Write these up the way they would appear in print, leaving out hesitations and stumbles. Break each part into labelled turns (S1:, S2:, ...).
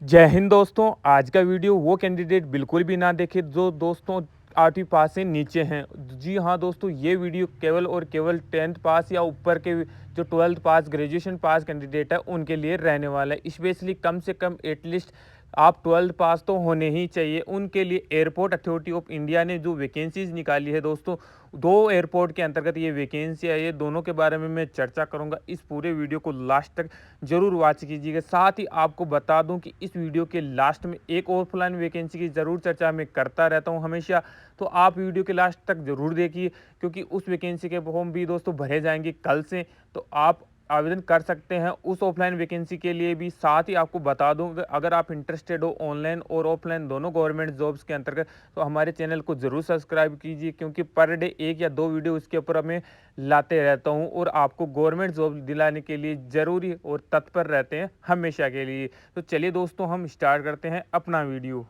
S1: जय हिंद दोस्तों। आज का वीडियो वो कैंडिडेट बिल्कुल भी ना देखे जो दोस्तों 8वीं पास से नीचे हैं। जी हाँ दोस्तों, ये वीडियो केवल और केवल 10th पास या ऊपर के जो 12th पास ग्रेजुएशन पास कैंडिडेट है उनके लिए रहने वाला है। स्पेशली कम से कम एटलीस्ट आप 12th पास तो होने ही चाहिए। उनके लिए एयरपोर्ट अथॉरिटी ऑफ इंडिया ने जो वैकेंसीज निकाली है दोस्तों, दो एयरपोर्ट के अंतर्गत ये वैकेंसी है। ये दोनों के बारे में मैं चर्चा करूंगा। इस पूरे वीडियो को लास्ट तक जरूर वॉच कीजिएगा। साथ ही आपको बता दूं कि इस वीडियो के लास्ट में एक ऑफलाइन वैकेंसी की ज़रूर चर्चा मैं करता रहता हूं हमेशा। तो आप वीडियो के लास्ट तक ज़रूर देखिए, क्योंकि उस वैकेंसी के फॉर्म भी दोस्तों भरे जाएंगे कल से। तो आप आवेदन कर सकते हैं उस ऑफलाइन वैकेंसी के लिए भी। साथ ही आपको बता दूं, अगर आप इंटरेस्टेड हो ऑनलाइन और ऑफलाइन दोनों गवर्नमेंट जॉब्स के अंतर्गत, तो हमारे चैनल को ज़रूर सब्सक्राइब कीजिए, क्योंकि पर डे एक या दो वीडियो उसके ऊपर मैं लाते रहता हूं और आपको गवर्नमेंट जॉब दिलाने के लिए ज़रूरी और तत्पर रहते हैं हमेशा के लिए। तो चलिए दोस्तों, हम स्टार्ट करते हैं अपना वीडियो।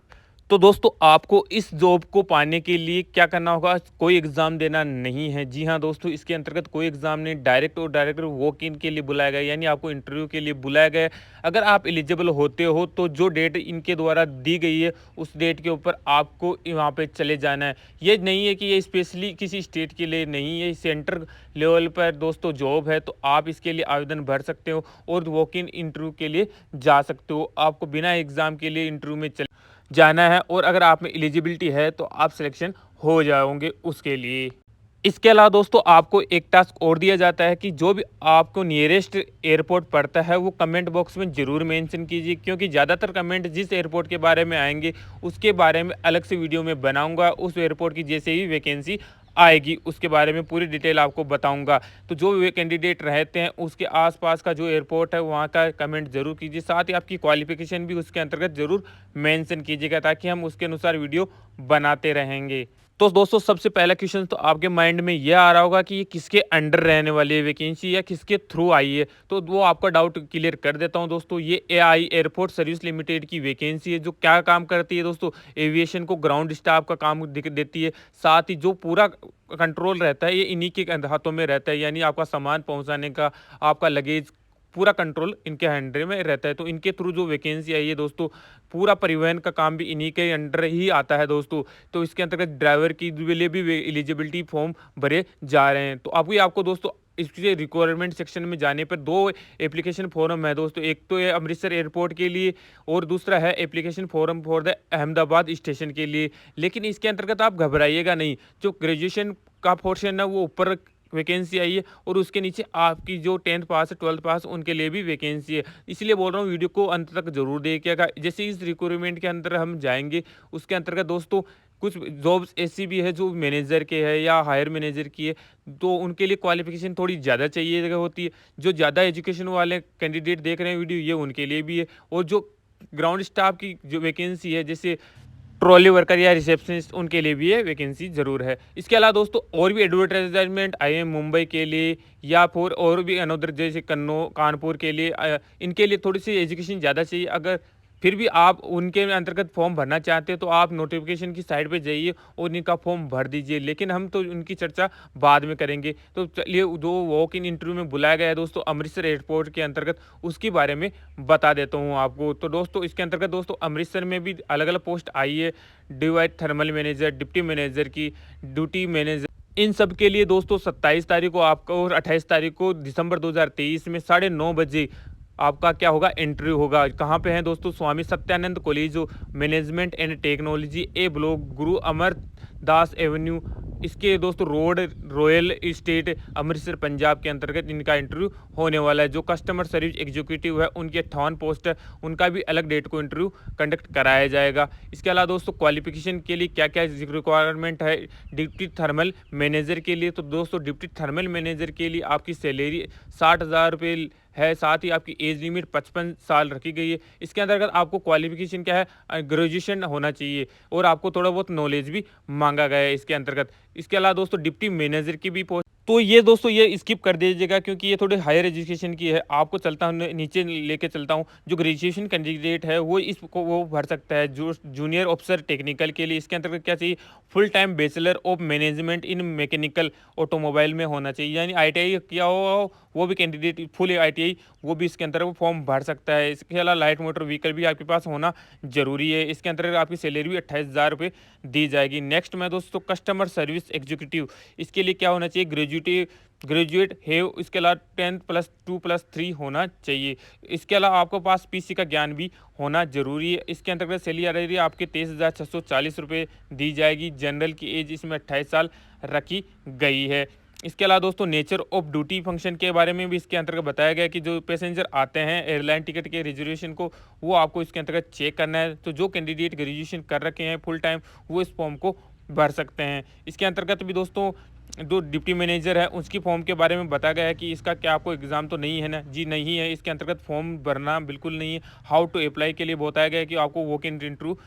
S1: तो दोस्तों, आपको इस जॉब को पाने के लिए क्या करना होगा? कोई एग्ज़ाम देना नहीं है। जी हाँ दोस्तों, इसके अंतर्गत कोई एग्ज़ाम नहीं, डायरेक्ट वॉक इन के लिए बुलाया गया, यानी आपको इंटरव्यू के लिए बुलाया गया। अगर आप एलिजिबल होते हो तो जो डेट इनके द्वारा दी गई है उस डेट के ऊपर आपको वहाँ पे चले जाना है। ये नहीं है कि ये स्पेशली किसी स्टेट के लिए नहीं है, सेंटर लेवल पर दोस्तों जॉब है। तो आप इसके लिए आवेदन भर सकते हो और वॉक इन इंटरव्यू के लिए जा सकते हो। आपको बिना एग्ज़ाम के लिए इंटरव्यू में जाना है और अगर आप में एलिजिबिलिटी है तो आप सिलेक्शन हो जाओगे उसके लिए। इसके अलावा दोस्तों, आपको एक टास्क और दिया जाता है कि जो भी आपको नियरेस्ट एयरपोर्ट पड़ता है वो कमेंट बॉक्स में ज़रूर मेंशन कीजिए, क्योंकि ज़्यादातर कमेंट जिस एयरपोर्ट के बारे में आएंगे उसके बारे में अलग से वीडियो में बनाऊंगा। उस एयरपोर्ट की जैसे ही वैकेंसी आएगी उसके बारे में पूरी डिटेल आपको बताऊंगा। तो जो वे कैंडिडेट रहते हैं उसके आसपास का जो एयरपोर्ट है वहाँ का कमेंट जरूर कीजिए। साथ ही आपकी क्वालिफिकेशन भी उसके अंतर्गत जरूर मेंशन कीजिएगा, ताकि हम उसके अनुसार वीडियो बनाते रहेंगे। तो दोस्तों, सबसे पहला क्वेश्चन तो आपके माइंड में यह आ रहा होगा कि ये किसके अंडर रहने वाली है वैकेंसी या किसके थ्रू आई है। तो वो आपका डाउट क्लियर कर देता हूं दोस्तों। ये एआई एयरपोर्ट सर्विस लिमिटेड की वैकेंसी है। जो क्या काम करती है दोस्तों, एविएशन को ग्राउंड स्टाफ का काम देती है। साथ ही जो पूरा कंट्रोल रहता है ये इन्हीं के हाथों में रहता है, यानी आपका सामान पहुंचाने का, आपका लगेज, पूरा कंट्रोल इनके अंडर में रहता है। तो इनके थ्रू जो वैकेंसी आई है दोस्तों, पूरा परिवहन का काम भी इन्हीं के अंडर ही आता है दोस्तों। तो इसके अंतर्गत ड्राइवर की लिए भी एलिजिबिलिटी फॉर्म भरे जा रहे हैं। तो आपको दोस्तों इसके रिक्वायरमेंट सेक्शन में जाने पर दो एप्लीकेशन फॉर्म है दोस्तों। एक तो है अमृतसर एयरपोर्ट के लिए और दूसरा है application form for the Ahmedabad station के लिए। लेकिन इसके अंतर्गत आप घबराइएगा नहीं। जो ग्रेजुएशन का पोर्शन है वो ऊपर वैकेंसी आई है और उसके नीचे आपकी जो 10th पास है 12th पास उनके लिए भी वैकेंसी है। इसलिए बोल रहा हूँ वीडियो को अंत तक जरूर देखिएगा। जैसे इस रिक्रूटमेंट के अंदर हम जाएंगे उसके अंतर्गत दोस्तों कुछ जॉब्स ऐसी भी है जो मैनेजर के है या हायर मैनेजर की है, तो उनके लिए क्वालिफिकेशन थोड़ी ज़्यादा चाहिए होती है। जो ज़्यादा एजुकेशन वाले कैंडिडेट देख रहे हैं वीडियो, ये उनके लिए भी है। और जो ग्राउंड स्टाफ की जो वैकेंसी है, जैसे ट्रॉली वर्कर या रिसेप्शनिस्ट, उनके लिए भी ये वैकेंसी जरूर है। इसके अलावा दोस्तों और भी एडवर्टाइजमेंट आए हैं मुंबई के लिए या फिर और भी अनदर जैसे कानपुर के लिए। इनके लिए थोड़ी सी एजुकेशन ज़्यादा चाहिए। अगर फिर भी आप उनके अंतर्गत फॉर्म भरना चाहते हैं तो आप नोटिफिकेशन की साइड पे जाइए और इनका फॉर्म भर दीजिए। लेकिन हम तो उनकी चर्चा बाद में करेंगे। तो चलिए, जो वॉक इन इंटरव्यू में बुलाया गया है दोस्तों अमृतसर एयरपोर्ट के अंतर्गत, उसके बारे में बता देता हूँ आपको। तो दोस्तों इसके अंतर्गत दोस्तों अमृतसर में भी अलग अलग पोस्ट आई है। Divide thermal manager, deputy manager की, ड्यूटी मैनेजर, इन सब के लिए दोस्तों 27 तारीख को आपको और 28 तारीख को दिसंबर 2023 में 9:30 बजे आपका क्या होगा, इंटरव्यू होगा। कहाँ पे है दोस्तों? Swami Satyanand college management and technology, A block, Guru Amar Das avenue, इसके दोस्तों road, royal state, Amritsar Punjab के अंतर्गत इनका इंटरव्यू होने वाला है। जो कस्टमर सर्विस एग्जीक्यूटिव है उनकी 58 पोस्ट है, उनका भी अलग डेट को इंटरव्यू कंडक्ट कराया जाएगा। इसके अलावा दोस्तों क्वालिफिकेशन के लिए क्या क्या रिक्वायरमेंट है डिप्टी थर्मल मैनेजर के लिए, तो दोस्तों डिप्टी थर्मल मैनेजर के लिए आपकी सैलरी 60,000 रुपये है। साथ ही आपकी एज लिमिट 55 साल रखी गई है। इसके अंतर्गत आपको क्वालिफिकेशन क्या है, ग्रेजुएशन होना चाहिए और आपको थोड़ा बहुत नॉलेज भी मांगा गया है इसके अंतर्गत। इसके अलावा दोस्तों डिप्टी मैनेजर की भी पोस्ट तो ये दोस्तों ये स्किप कर दीजिएगा क्योंकि ये थोड़ी हायर एजुकेशन की है। आपको चलता हूँ नीचे लेके चलता हूँ। जो ग्रेजुएशन कैंडिडेट है वो इसको वो भर सकता है। जो जूनियर ऑफिसर टेक्निकल के लिए इसके अंतर्गत क्या चाहिए, full time bachelor of management in mechanical automobile में होना चाहिए, यानी आईटीआई किया हो वो भी कैंडिडेट फुल आईटीआई वो भी इसके अंतर्गत फॉर्म भर सकता है। इसके अलावा लाइट मोटर व्हीकल भी आपके पास होना जरूरी है। इसके अंतर्गत आपकी सैलरी भी 28,000 रुपये दी जाएगी। नेक्स्ट में दोस्तों कस्टमर सर्विस एग्जीक्यूटिव, इसके लिए क्या होना चाहिए, ग्रेजुएट है। इसके अलावा 10+2+3 होना चाहिए। इसके अलावा आपके पास पीसी का ज्ञान भी होना जरूरी है। इसके अंतर्गत सैलरी आ रही है आपके 23,640 रुपये दी जाएगी। जनरल की एज इसमें 28 साल रखी गई है। इसके अलावा दोस्तों नेचर ऑफ ड्यूटी फंक्शन के बारे में भी इसके अंतर्गत बताया गया कि जो पैसेंजर आते हैं एयरलाइन टिकट के रिजर्वेशन को वो आपको इसके अंतर्गत चेक करना है। तो जो कैंडिडेट ग्रेजुएशन कर रखे हैं फुल टाइम वो इस फॉर्म को भर सकते हैं। इसके अंतर्गत भी दोस्तों जो डिप्टी मैनेजर है उसकी फॉर्म के बारे में बताया गया है कि इसका क्या आपको एग्ज़ाम तो नहीं है ना, जी नहीं है। इसके अंतर्गत फॉर्म भरना बिल्कुल नहीं है। हाउ टू अप्लाई के लिए बताया गया है कि आपको वॉक इन इंटरव्यू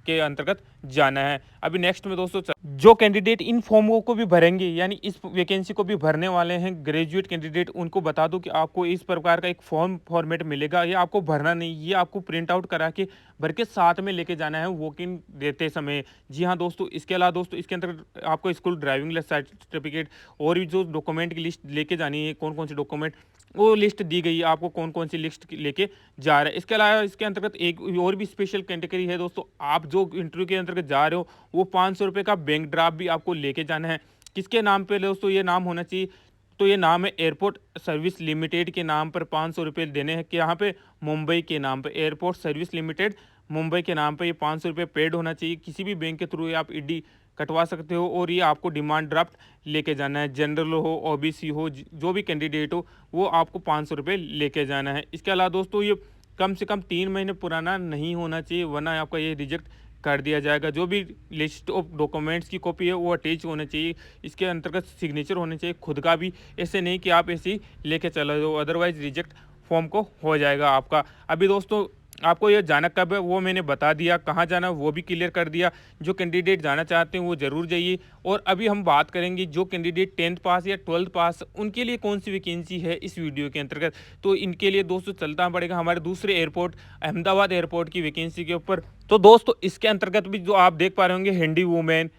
S1: के अंतर्गत जाना है। अभी नेक्स्ट में दोस्तों जो कैंडिडेट इन फॉर्मों को भी भरेंगे यानी इस वैकेंसी को भी भरने वाले हैं ग्रेजुएट कैंडिडेट, उनको बता दूं कि आपको इस प्रकार का एक फॉर्मेट मिलेगा। ये आपको भरना नहीं, ये आपको प्रिंट आउट करा के भर के साथ में लेके जाना है वॉक इन देते समय। जी हाँ दोस्तों, इसके अलावा दोस्तों इसके अंतर्गत आपको स्कूल ड्राइविंग सर्टिफिकेट और भी जो डॉक्यूमेंट की लिस्ट लेके जानी है, कौन कौन से डॉक्यूमेंट वो लिस्ट दी गई है आपको, कौन कौन सी लिस्ट लेके जा रहे हैं। इसके अलावा इसके अंतर्गत एक और भी स्पेशल कैटेगरी है दोस्तों, आप जो इंटरव्यू के अंतर्गत जा रहे हो वो 500 रुपये का बैंक ड्राफ्ट भी आपको लेके जाना है। किसके नाम पे दोस्तों ये नाम होना चाहिए, तो ये नाम है एयरपोर्ट सर्विस लिमिटेड के नाम पर 500 रुपये देने हैं। कि यहाँ पे मुंबई के नाम पे एयरपोर्ट सर्विस लिमिटेड मुंबई के नाम पे ये 500 रुपये पेड होना चाहिए। किसी भी बैंक के थ्रू आप ईडी कटवा सकते हो और ये आपको डिमांड ड्राफ्ट लेके जाना है। जनरल हो ओबीसी हो जो भी कैंडिडेट हो वो आपको 500 रुपये लेके जाना है। इसके अलावा दोस्तों ये कम से कम 3 महीने पुराना नहीं होना चाहिए वरना आपका ये रिजेक्ट कर दिया जाएगा। जो भी लिस्ट ऑफ डॉक्यूमेंट्स की कॉपी है वो अटैच होना चाहिए। इसके अंतर्गत सिग्नेचर होने चाहिए खुद का भी, ऐसे नहीं कि आप ऐसे ही लेके चले जाओ, अदरवाइज रिजेक्ट फॉर्म को हो जाएगा आपका। अभी दोस्तों आपको ये जाना कब है वो मैंने बता दिया, कहाँ जाना वो भी क्लियर कर दिया। जो कैंडिडेट जाना चाहते हैं वो ज़रूर जाइए। और अभी हम बात करेंगे जो कैंडिडेट 10th पास या 12th पास उनके लिए कौन सी वैकेंसी है इस वीडियो के अंतर्गत। तो इनके लिए दोस्तों चलना पड़ेगा हमारे दूसरे एयरपोर्ट अहमदाबाद एयरपोर्ट की वैकेंसी के ऊपर। तो दोस्तों इसके अंतर्गत भी जो आप देख पा रहे होंगे हैंडी वूमेन,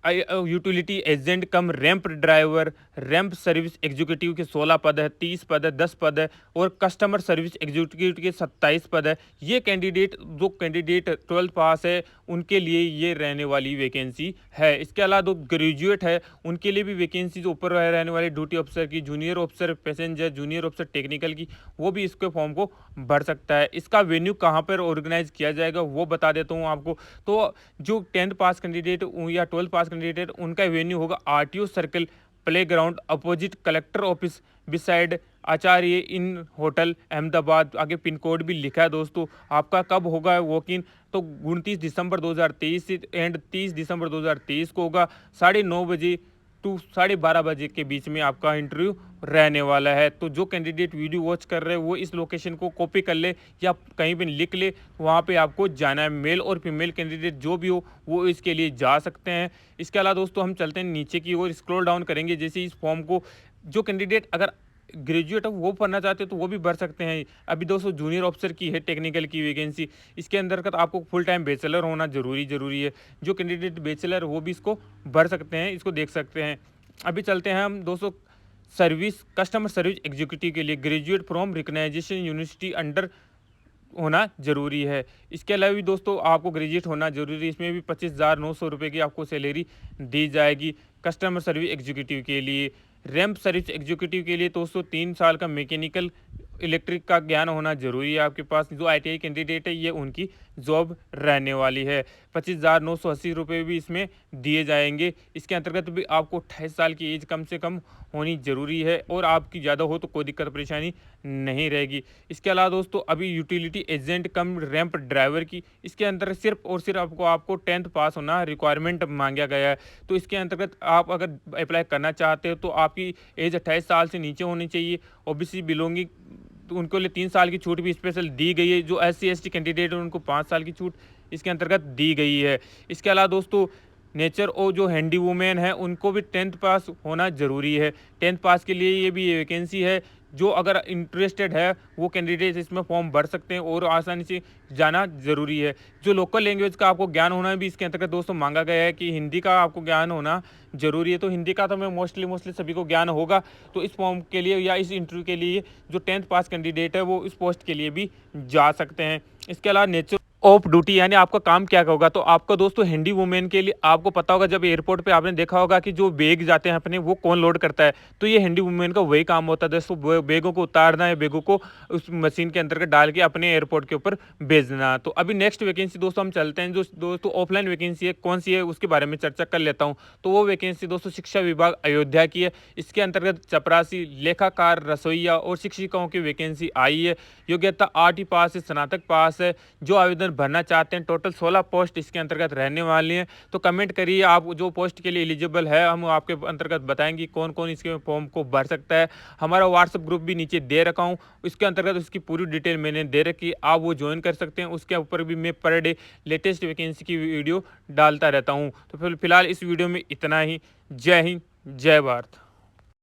S1: यूटिलिटी एजेंट कम ramp driver, ramp service executive के 16 पद है, 30 पद है, 10 पद है और कस्टमर सर्विस एग्जीक्यूटिव के 27 पद है। ये कैंडिडेट जो कैंडिडेट 12th पास है उनके लिए ये रहने वाली वैकेंसी है। इसके अलावा जो ग्रेजुएट है उनके लिए भी वैकेंसी जो ऊपर रहने वाली ड्यूटी ऑफिसर की, junior officer passenger, junior officer technical की, वो भी इसके फॉर्म को भर सकता है। इसका वेन्यू कहाँ पर ऑर्गेनाइज किया जाएगा वो बता देता हूँ आपको। तो जो 10th पास कैंडिडेट या 12th पास कैंडिडेट उनका वेन्यू होगा RTO circle playground opposite collector office beside Acharya inn hotel Ahmedabad. आगे पिन कोड भी लिखा है दोस्तों। आपका कब होगा वॉक इन, तो 29 दिसंबर 2023 से एंड 30 दिसंबर 2023 को होगा। 9:30 बजे टू 12:30 बजे के बीच में आपका इंटरव्यू रहने वाला है। तो जो कैंडिडेट वीडियो वॉच कर रहे हैं वो इस लोकेशन को कॉपी कर ले या कहीं भी लिख ले, वहाँ पे आपको जाना है। मेल और फीमेल कैंडिडेट जो भी हो वो इसके लिए जा सकते हैं। इसके अलावा दोस्तों हम चलते हैं नीचे की ओर, स्क्रॉल डाउन करेंगे जैसे इस फॉर्म को जो कैंडिडेट अगर ग्रेजुएट हो वो पढ़ना चाहते हो तो वो भी भर सकते हैं। अभी दोस्तों जूनियर ऑफिसर की है टेक्निकल की वैकेंसी, इसके अंतर्गत आपको फुल टाइम बैचलर होना जरूरी है। जो कैंडिडेट बैचलर वो भी इसको भर सकते हैं, इसको देख सकते हैं। अभी चलते हैं हम दोस्तों सर्विस कस्टमर सर्विस एग्जीक्यूटिव के लिए graduate from recognisation university under होना जरूरी है। इसके अलावा भी दोस्तों आपको ग्रेजुएट होना जरूरी है। इसमें भी 25,900 रुपये की आपको सैलरी दी जाएगी कस्टमर सर्विस एग्जीक्यूटिव के लिए। रैंप सर्विस एग्जीक्यूटिव के लिए दोस्तों 3 साल का मैकेनिकल इलेक्ट्रिक का ज्ञान होना जरूरी है आपके पास। जो आईटीआई कैंडिडेट है ये उनकी जॉब रहने वाली है। 25,980 रुपये भी इसमें दिए जाएंगे। इसके अंतर्गत भी आपको 28 साल की एज कम से कम होनी जरूरी है और आपकी ज़्यादा हो तो कोई दिक्कत परेशानी नहीं रहेगी। इसके अलावा दोस्तों अभी यूटिलिटी एजेंट कम रैंप ड्राइवर की, इसके अंतर्गत सिर्फ और सिर्फ आपको 10th पास होना रिक्वायरमेंट मांगा गया है। तो इसके अंतर्गत आप अगर अप्लाई करना चाहते हो तो आपकी एज 28 साल से नीचे होनी चाहिए। ओबीसी बिलोंगिंग तो उनको लिए 3 साल की छूट भी स्पेशल दी गई है। जो SC ST कैंडिडेट है उनको 5 साल की छूट इसके अंतर्गत दी गई है। इसके अलावा दोस्तों नेचर और जो हैंडी वुमेन है उनको भी 10th पास होना ज़रूरी है। 10th पास के लिए ये भी ये वैकेंसी है। जो अगर इंटरेस्टेड है वो कैंडिडेट इसमें फॉर्म भर सकते हैं और आसानी से जाना ज़रूरी है। जो लोकल लैंग्वेज का आपको ज्ञान होना भी इसके अंतर्गत दोस्तों मांगा गया है कि हिंदी का आपको ज्ञान होना ज़रूरी है। तो हिंदी का तो मैं मोस्टली सभी को ज्ञान होगा। तो इस फॉर्म के लिए या इस इंटरव्यू के लिए जो 10th पास कैंडिडेट है वो इस पोस्ट के लिए भी जा सकते हैं। इसके अलावा नेचर ऑफ ड्यूटी यानी आपका काम क्या होगा, तो आपका दोस्तों हैंडी वुमेन के लिए आपको पता होगा, जब एयरपोर्ट पे आपने देखा होगा कि जो बैग जाते हैं अपने वो कौन लोड करता है, तो ये हैंडी वुमेन का वही काम होता है दोस्तों, बैगों को उतारना है, बैगों को उस मशीन के अंतर्गत डाल के अपने एयरपोर्ट के ऊपर भेजना। तो अभी नेक्स्ट वैकेंसी दोस्तों हम चलते हैं, जो दोस्तों ऑफलाइन वैकेंसी है कौन सी है उसके बारे में चर्चा कर लेता हूँ। तो वो वैकेंसी दोस्तों शिक्षा विभाग अयोध्या की है। इसके अंतर्गत चपरासी, लेखाकार, रसोईया और शिक्षिकाओं की वैकेंसी आई है। योग्यता 8वीं पास है, स्नातक पास है। जो आवेदन भरना चाहते हैं, टोटल 16 पोस्ट इसके अंतर्गत रहने वाली हैं। तो कमेंट करिए आप जो पोस्ट के लिए एलिजिबल है, हम आपके अंतर्गत बताएंगे कौन कौन इसके फॉर्म को भर सकता है। हमारा व्हाट्सएप ग्रुप भी नीचे दे रखा हूँ, इसके अंतर्गत उसकी पूरी डिटेल मैंने दे रखी, आप वो ज्वाइन कर सकते हैं। उसके ऊपर भी मैं पर डे लेटेस्ट वैकेंसी की वीडियो डालता रहता हूँ। तो फिलहाल इस वीडियो में इतना ही। जय हिंद, जय भारत।